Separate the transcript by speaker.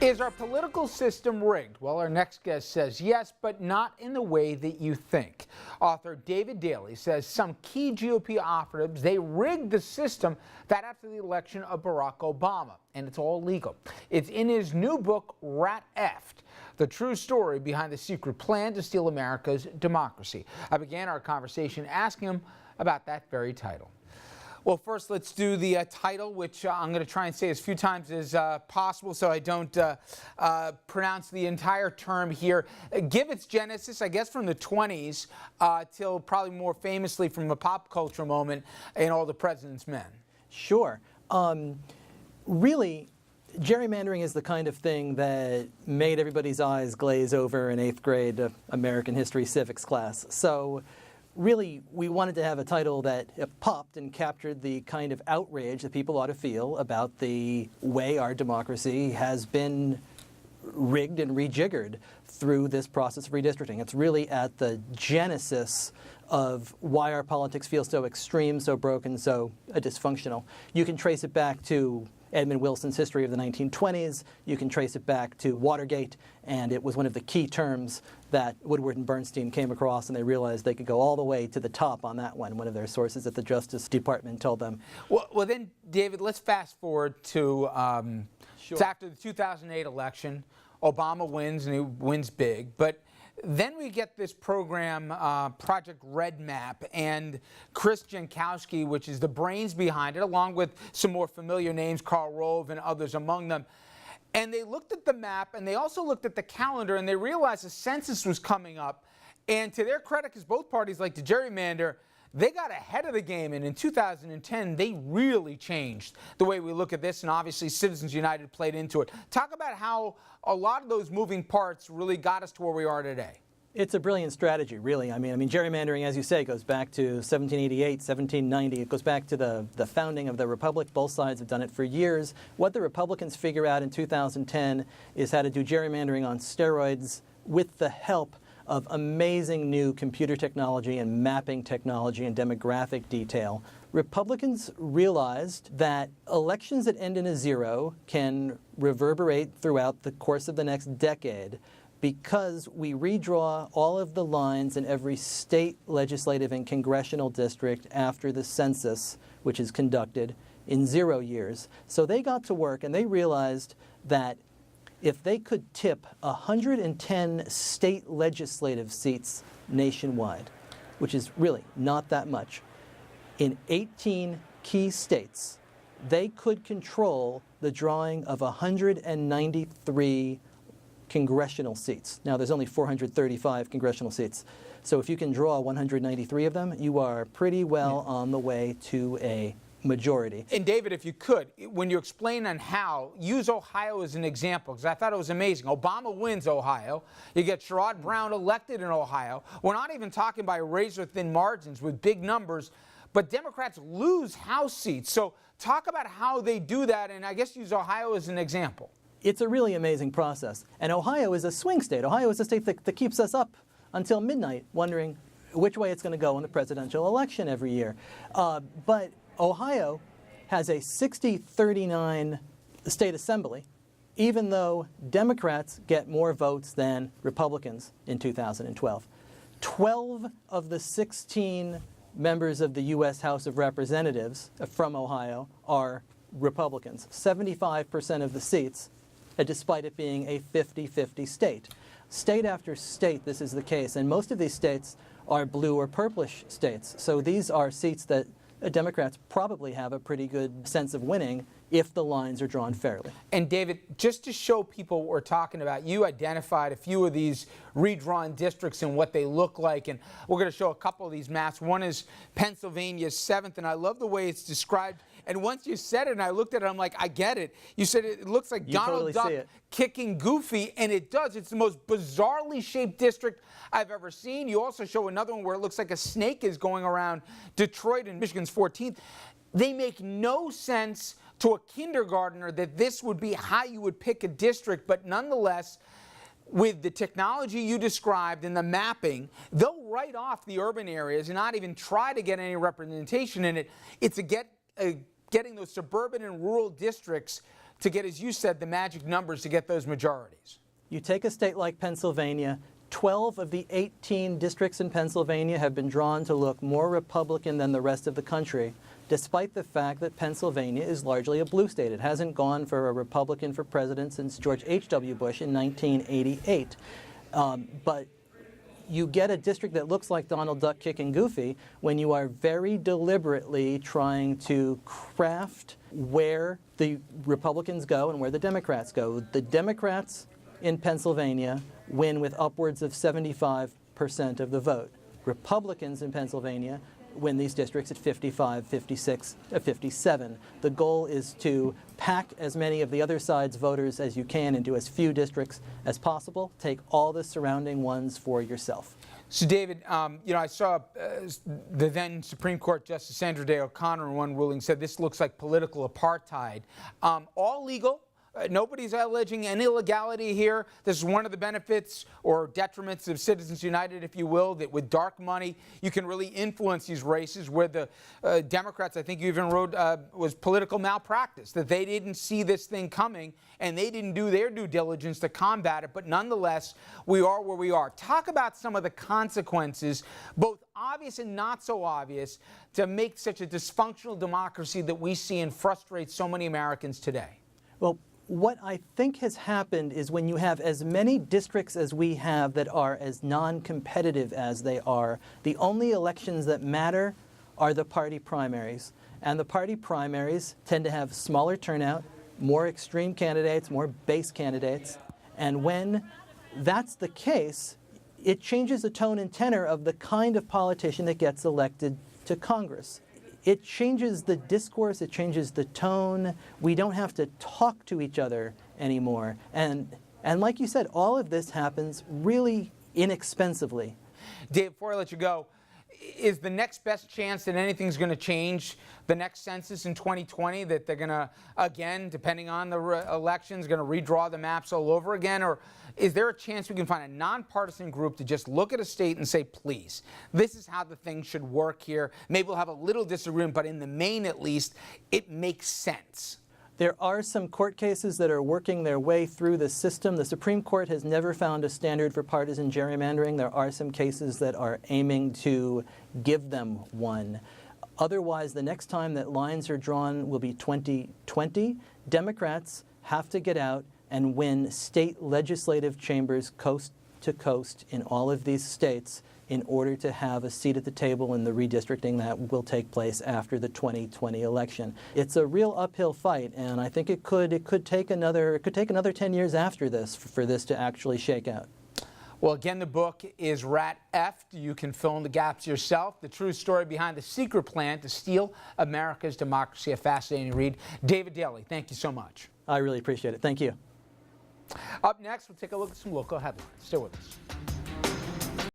Speaker 1: Is our political system rigged? Well, our next guest says yes, but not in the way that you think. Author David Daley says some key GOP operatives, they rigged the system that after the election of Barack Obama, and it's all legal. It's in his new book, Rat Effed, the true story behind the secret plan to steal America's democracy. I began our conversation asking him about that very title. Well, first, let's do the title, which I'm going to try and say as few times as possible so I don't pronounce the entire term here. Give its genesis, I guess, from the 20s till probably more famously from a pop culture moment in All the President's Men.
Speaker 2: Sure. Really, gerrymandering is the kind of thing that made everybody's eyes glaze over in 8th grade American history civics class. So really, we wanted to have a title that popped and captured the kind of outrage that people ought to feel about the way our democracy has been rigged and rejiggered through this process of redistricting. It's really at the genesis of why our politics feel so extreme, so broken, so dysfunctional. You can trace it back to Edmund Wilson's history of the 1920s. You can trace it back to Watergate, and it was one of the key terms that Woodward and Bernstein came across, and they realized they could go all the way to the top on that one. One of their sources at the Justice Department told them.
Speaker 1: Well then, David, let's fast forward to
Speaker 2: Sure.
Speaker 1: It's after the 2008 election. Obama wins, and he wins big, but then we get this program, Project Red Map, and Chris Jankowski, which is the brains behind it, along with some more familiar names, Karl Rove and others among them. And they looked at the map, and they also looked at the calendar, and they realized the census was coming up. And to their credit, because both parties like to gerrymander, they got ahead of the game, and in 2010, they really changed the way we look at this, and obviously Citizens United played into it. Talk about how a lot of those moving parts really got us to where we are today.
Speaker 2: It's a brilliant strategy, really. I mean, gerrymandering, as you say, goes back to 1788, 1790. It goes back to the founding of the Republic. Both sides have done it for years. What the Republicans figure out in 2010 is how to do gerrymandering on steroids with the help of amazing new computer technology and mapping technology and demographic detail. Republicans realized that elections that end in a zero can reverberate throughout the course of the next decade because we redraw all of the lines in every state legislative and congressional district after the census, which is conducted in 0 years. So they got to work and they realized that if they could tip 110 state legislative seats nationwide, which is really not that much, in 18 key states, they could control the drawing of 193 congressional seats. Now, there's only 435 congressional seats. So if you can draw 193 of them, you are pretty well on the way to a majority.
Speaker 1: And David, if you could, when you explain on how, use Ohio as an example, because I thought it was amazing. Obama wins Ohio. You get Sherrod Brown elected in Ohio. We're not even talking by razor-thin margins with big numbers, but Democrats lose House seats. So talk about how they do that, and I guess use Ohio as an example.
Speaker 2: It's a really amazing process. And Ohio is a swing state. Ohio is a state that keeps us up until midnight wondering which way it's going to go in the presidential election every year. But Ohio has a 60-39 state assembly, even though Democrats get more votes than Republicans in 2012. 12 of the 16 members of the U.S. House of Representatives from Ohio are Republicans. 75% of the seats, despite it being a 50-50 state. State after state, this is the case, and most of these states are blue or purplish states. So these are seats that Democrats probably have a pretty good sense of winning if the lines are drawn fairly.
Speaker 1: And David, just to show people what we're talking about, you identified a few of these redrawn districts and what they look like, and we're going to show a couple of these maps. One is Pennsylvania's 7th, and I love the way it's described. And once you said it and I looked at it, I'm like, I get it. You said it looks like Donald Duck kicking Goofy, and it does. It's the most bizarrely shaped district I've ever seen. You also show another one where it looks like a snake is going around Detroit and Michigan's 14th. They make no sense to a kindergartner that this would be how you would pick a district, but nonetheless, with the technology you described and the mapping, they'll write off the urban areas and not even try to get any representation in it. It's getting those suburban and rural districts to get, as you said, the magic numbers to get those majorities?
Speaker 2: You take a state like Pennsylvania, 12 of the 18 districts in Pennsylvania have been drawn to look more Republican than the rest of the country, despite the fact that Pennsylvania is largely a blue state. It hasn't gone for a Republican for president since George H.W. Bush in 1988. But you get a district that looks like Donald Duck kicking Goofy when you are very deliberately trying to craft where the Republicans go and where the Democrats go. The Democrats in Pennsylvania win with upwards of 75% of the vote. Republicans in Pennsylvania win these districts at 55, 56, 57. The goal is to pack as many of the other side's voters as you can into as few districts as possible. Take all the surrounding ones for yourself.
Speaker 1: So, David, I saw the then Supreme Court Justice Sandra Day O'Connor in one ruling said this looks like political apartheid. All legal. Nobody's alleging any illegality here. This is one of the benefits or detriments of Citizens United, if you will, that with dark money, you can really influence these races where the Democrats, I think you even wrote, was political malpractice, that they didn't see this thing coming and they didn't do their due diligence to combat it. But nonetheless, we are where we are. Talk about some of the consequences, both obvious and not so obvious, to make such a dysfunctional democracy that we see and frustrates so many Americans today.
Speaker 2: Well, what I think has happened is when you have as many districts as we have that are as non-competitive as they are, the only elections that matter are the party primaries. And the party primaries tend to have smaller turnout, more extreme candidates, more base candidates. And when that's the case, it changes the tone and tenor of the kind of politician that gets elected to Congress. It changes the discourse, it changes the tone. We don't have to talk to each other anymore. And like you said, all of this happens really inexpensively.
Speaker 1: Dave, before I let you go, is the next best chance that anything's going to change the next census in 2020, that they're going to, again, depending on the elections, going to redraw the maps all over again? Or is there a chance we can find a nonpartisan group to just look at a state and say, please, this is how the thing should work here? Maybe we'll have a little disagreement, but in the main, at least, it makes sense.
Speaker 2: There are some court cases that are working their way through the system. The Supreme Court has never found a standard for partisan gerrymandering. There are some cases that are aiming to give them one. Otherwise, the next time that lines are drawn will be 2020. Democrats have to get out and win state legislative chambers coast to coast in all of these states in order to have a seat at the table in the redistricting that will take place after the 2020 election. It's a real uphill fight, and I think it could take another 10 years after this for this to actually shake out.
Speaker 1: Well, again, the book is Rat Effed. You can fill in the gaps yourself. The true story behind the secret plan to steal America's democracy. A fascinating read. David Daley, thank you so much.
Speaker 2: I really appreciate it. Thank you.
Speaker 1: Up next, we'll take a look at some local headlines. Stay with us.